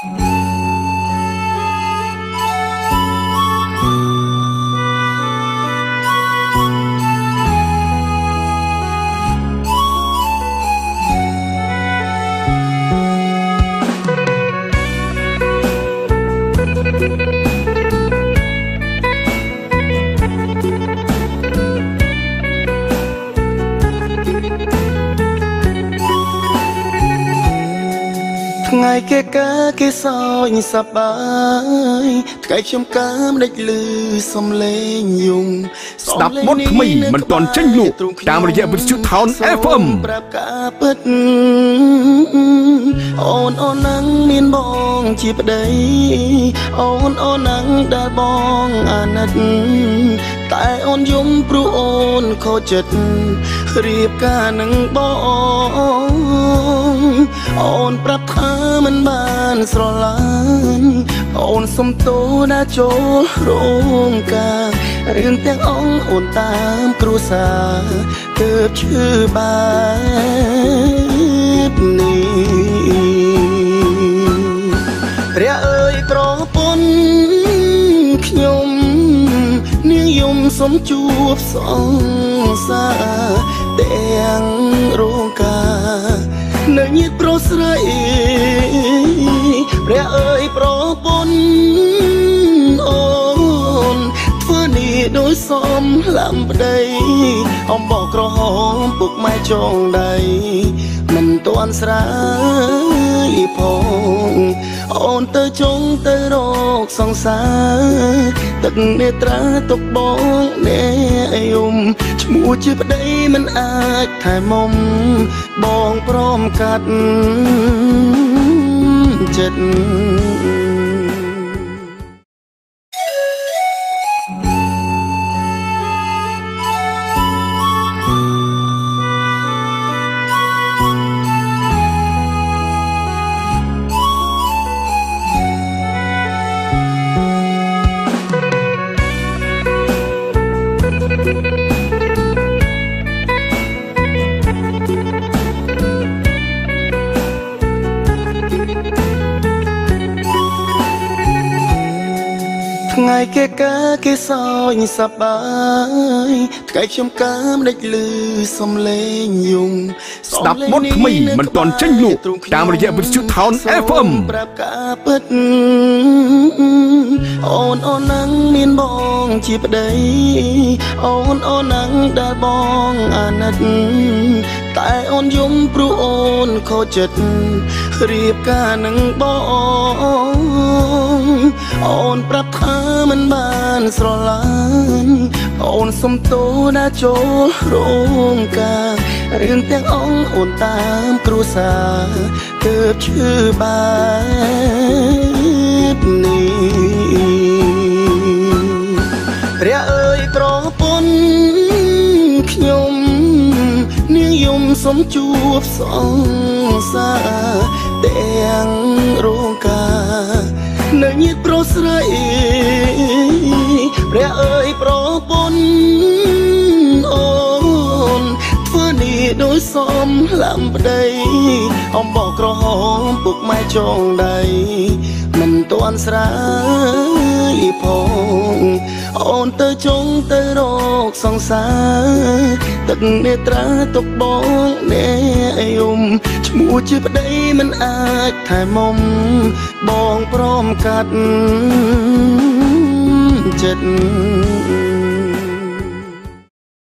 ថ្ងៃគេកាគេសោញសប្បាយថ្ងៃខ្ញុំកាមដេចលឺសំឡេងយំស្ដាប់បទថ្មីមិនទាន់ចេញលក់តាមរយៈវិទ្យុ Town FM ប្រាប់ការពិតអូនណាំងមានបងជាប្តីអូនណាំងដែលបងអាណិតតែអូនយំព្រោះអូនខូចចិត្តរៀបការនឹងបងអូនប្រាប់ថាមិនបានស្រឡាញ់អូនសុំទោសដែលចូលរោងការរឿងទាំងអស់អូនតាមគ្រួសារទើបឈឺបែបនេះព្រះអើយប្រពន្ធខ្ញុំនាងយំសុំជួបសង្សារទាំងរោងការនៅញាតប្រុសស្រីព្រះអើយប្រពន្ធអូនធ្វើនេះដោយសមឡាំប្តីអំបោះក្រហមពុកម៉ែចងដៃមិនទាន់ស្រាយផងអូនទៅចុងទៅរកសង្សារទឹកនេត្រាទុកបងអ្នកយំឈ្មោះជាប្តីមិនអាចថែមុំបងព្រមកាត់ចិត្តថ្ងៃគេកាគេសោញសប្បាយថ្ងៃខ្ញុំកាមដេចលឺសំឡេងយំស្ដាប់បទថ្មីមិនទាន់ចេញលក់តាមរយៈវិទ្យុ Town FM ប្រាប់ការពិតអូនណាំងមានបងជាប្តីអូនណាំងដែលបងអាណិតតែអូនយំព្រោះអូនខូចចិត្តរៀបការនឹងបងអូនប្រាប់ថាមិនបានស្រឡាញ់អូនសុំទោសដែលចូលរោងការរឿងទាំងអស់អូនតាមគ្រួសារទើបឈឺបែបនេះព្រះអើយប្រពន្ធខ្ញុំនាងយំសុំជួបសង្សារទាំងរោងការនៅញាតប្រុសស្រីព្រះអើយប្រពន្ធអូនធ្វើនេះដោយសមឡាំប្តីអំបោះក្រហមពុកម៉ែចងដៃមិនទាន់ស្រាយផងអូនទៅចុងទៅរកសង្សារទឹកនេត្រាទុកបងអ្នកយំឈ្មោះជាប្តីមិនអាចថែមុំបងព្រមកាត់ចិត្ត